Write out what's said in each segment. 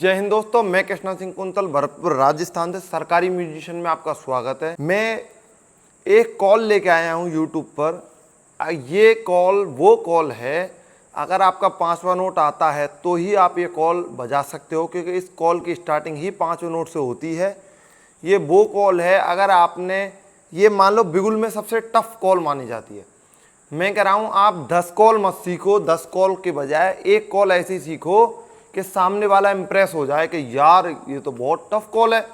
जय हिंद दोस्तों, मैं कृष्णा सिंह कुंतल भरतपुर राजस्थान से सरकारी म्यूजिशियन में आपका स्वागत है। मैं एक कॉल लेके आया हूँ यूट्यूब पर। ये कॉल वो कॉल है, अगर आपका 5वां नोट आता है तो ही आप ये कॉल बजा सकते हो, क्योंकि इस कॉल की स्टार्टिंग ही 5वें नोट से होती है। ये वो कॉल है, अगर आपने ये मान लो बिगुल में सबसे टफ कॉल मानी जाती है। मैं कह रहा हूँ आप 10 कॉल मत सीखो, 10 कॉल के बजाय एक कॉल ऐसी सीखो कि सामने वाला इम्प्रेस हो जाए कि यार ये तो बहुत टफ कॉल है,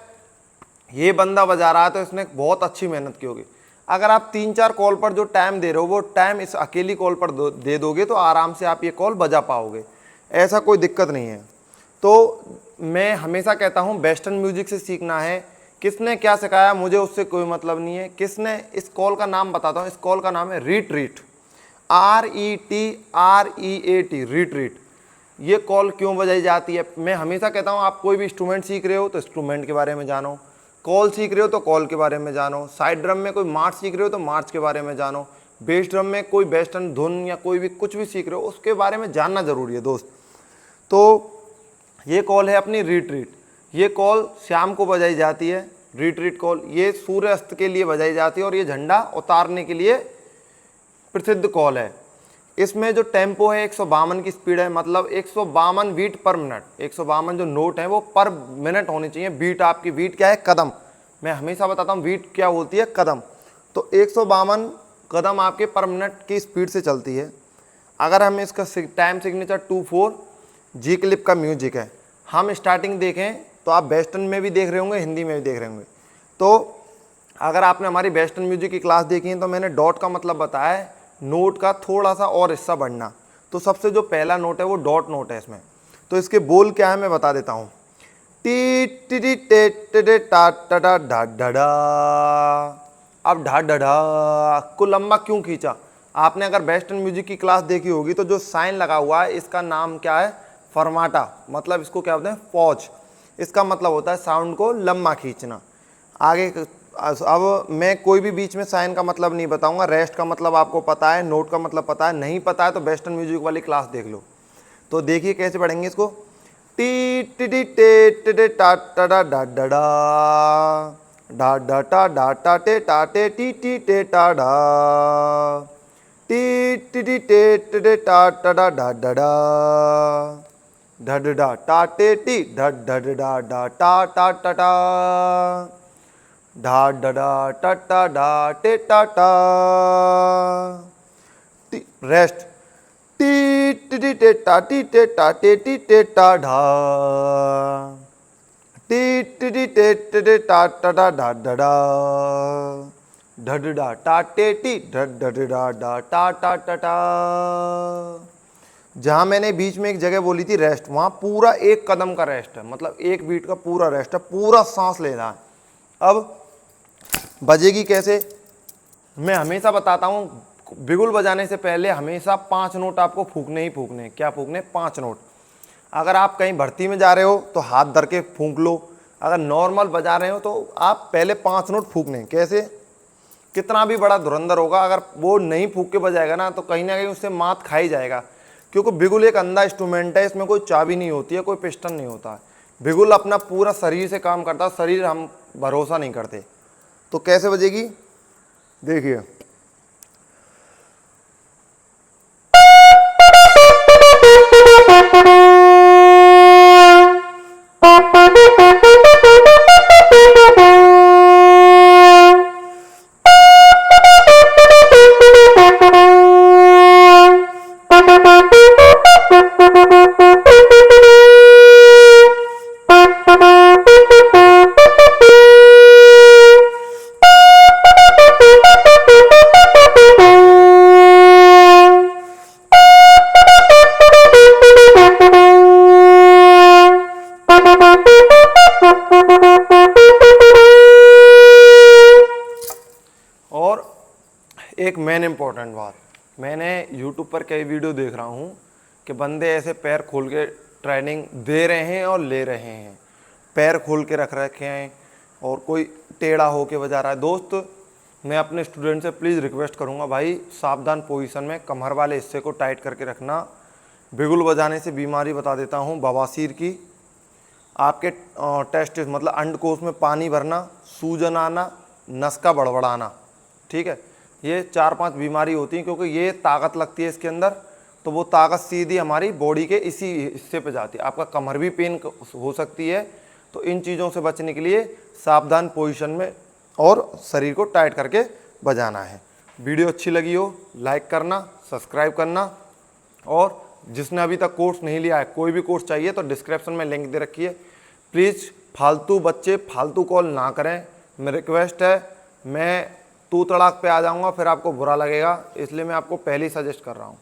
ये बंदा बजा रहा है तो इसने बहुत अच्छी मेहनत की होगी। अगर आप 3-4 कॉल पर जो टाइम दे रहे हो वो टाइम इस अकेली कॉल पर दे दोगे तो आराम से आप ये कॉल बजा पाओगे, ऐसा कोई दिक्कत नहीं है। तो मैं हमेशा कहता हूँ वेस्टर्न म्यूजिक से सीखना है। किसने क्या सिखाया मुझे उससे कोई मतलब नहीं है। किसने, इस कॉल का नाम बताता हूँ, इस कॉल का नाम है रिट्रीट, RETREAT, रिट्रीट। ये कॉल क्यों बजाई जाती है? मैं हमेशा कहता हूँ आप कोई भी इंस्ट्रूमेंट सीख रहे हो तो इंस्ट्रूमेंट के बारे में जानो, कॉल सीख रहे हो तो कॉल के बारे में जानो, साइड ड्रम में कोई मार्च सीख रहे हो तो मार्च के बारे में जानो, बेस ड्रम में कोई वेस्टर्न धुन या कोई भी कुछ भी सीख रहे हो उसके बारे में जानना ज़रूरी है दोस्त। तो ये कॉल है अपनी रिट्रीट। ये कॉल शाम को बजाई जाती है। रिट्रीट कॉल ये सूर्य अस्त के लिए बजाई जाती है और ये झंडा उतारने के लिए प्रसिद्ध कॉल है। इसमें जो टेम्पो है 152 की स्पीड है, मतलब 152 बीट पर मिनट। 152 जो नोट है वो पर मिनट होनी चाहिए। बीट, आपकी बीट क्या है? कदम। मैं हमेशा बताता हूँ बीट क्या होती है, कदम। तो 152 कदम आपके पर मिनट की स्पीड से चलती है। अगर हम इसका टाइम सिग्नेचर 2/4 जी क्लिप का म्यूजिक है। हम स्टार्टिंग देखें तो आप वेस्टर्न में भी देख रहे होंगे, हिंदी में भी देख रहे होंगे। तो अगर आपने हमारी वेस्टर्न म्यूजिक की क्लास देखी है तो मैंने डॉट का मतलब बताया है, नोट का थोड़ा सा और हिस्सा बढ़ना। तो सबसे जो पहला नोट है वो डॉट नोट है इसमें। तो इसके बोल क्या है मैं बता देता हूँ। टी टी टी टे टे टे टा टा टा ढा ढा ढा। अब ढा ढा ढा को लंबा क्यों खींचा? आपने अगर वेस्टर्न म्यूजिक की क्लास देखी होगी तो जो साइन लगा हुआ है इसका नाम क्या है? फरमाटा। मतलब इसको क्या बोलते हैं? पॉज। इसका मतलब होता है साउंड को लंबा खींचना। आगे अब मैं कोई भी बीच में साइन का मतलब नहीं बताऊंगा। रेस्ट का मतलब आपको पता है, नोट का मतलब पता है, नहीं पता है तो वेस्टर्न म्यूजिक वाली क्लास देख लो। तो देखिए कैसे पढ़ेंगे इसको। टी टी टी टे टे टे टा टा डा डा डा डा डा डा टा डा टा टे टा टे टी टी टे टा डा टी टी टी टे टे टे टा टा डा डा डा डा ढ डा टा टे टी ढ ढ डा डा टा टा टा टा ढा डा डा टा टा डा टे टा टा। रेस्ट टी टी टी टे टा टी टे टा टे टी टे टा ढा टी टी टी टे टे टे टा टा डा डा डा डा ढ डा टा टे टी ढ ढ डा डा टा टा टा टा। जहाँ मैंने बीच में एक जगह बोली थी रेस्ट, वहाँ पूरा एक कदम का रेस्ट है, मतलब एक बीट का पूरा रेस्ट है, पूरा सांस लेना है। अब बजेगी कैसे? मैं हमेशा बताता हूँ बिगुल बजाने से पहले हमेशा 5 नोट आपको फूकने ही फूकने। क्या फूकने? 5 नोट। अगर आप कहीं भर्ती में जा रहे हो तो हाथ धर के फूंक लो। अगर नॉर्मल बजा रहे हो तो आप पहले 5 नोट फूकने। कैसे? कितना भी बड़ा धुरंधर होगा, अगर वो नहीं फूक के बजाएगा ना तो कहीं ना कहीं उससे मात खाई जाएगा। क्योंकि बिगुल एक अंधा इंस्ट्रूमेंट है, इसमें कोई चाबी नहीं होती है, कोई पिस्टन नहीं होता है। बिगुल अपना पूरा शरीर से काम करता है, शरीर हम भरोसा नहीं करते। तो कैसे बजेगी देखिए। और एक मेन इम्पोर्टेंट बात, मैंने YouTube पर कई वीडियो देख रहा हूँ कि बंदे ऐसे पैर खोल के ट्रेनिंग दे रहे हैं और ले रहे हैं, पैर खोल के रख रखे हैं और कोई टेढ़ा होके बजा रहा है। दोस्त, मैं अपने स्टूडेंट से प्लीज़ रिक्वेस्ट करूँगा, भाई सावधान पोजीशन में कमर वाले हिस्से को टाइट करके रखना। बिगुल बजाने से बीमारी बता देता हूँ बवासीर की, आपके टेस्टिस मतलब अंडकोश में पानी भरना, सूजन आना, नस का बड़बड़ाना, ठीक है। ये 4-5 बीमारी होती हैं क्योंकि ये ताकत लगती है इसके अंदर, तो वो ताकत सीधी हमारी बॉडी के इसी हिस्से पे जाती है। आपका कमर भी पेन हो सकती है। तो इन चीज़ों से बचने के लिए सावधान पोजीशन में और शरीर को टाइट करके बजाना है। वीडियो अच्छी लगी हो लाइक करना, सब्सक्राइब करना, और जिसने अभी तक कोर्स नहीं लिया है, कोई भी कोर्स चाहिए तो डिस्क्रिप्शन में लिंक दे रखी है। प्लीज़ फालतू बच्चे फालतू कॉल ना करें, मेरी रिक्वेस्ट है। मैं तू तड़ाक पे आ जाऊँगा, फिर आपको बुरा लगेगा, इसलिए मैं आपको पहले ही सजेस्ट कर रहा हूँ।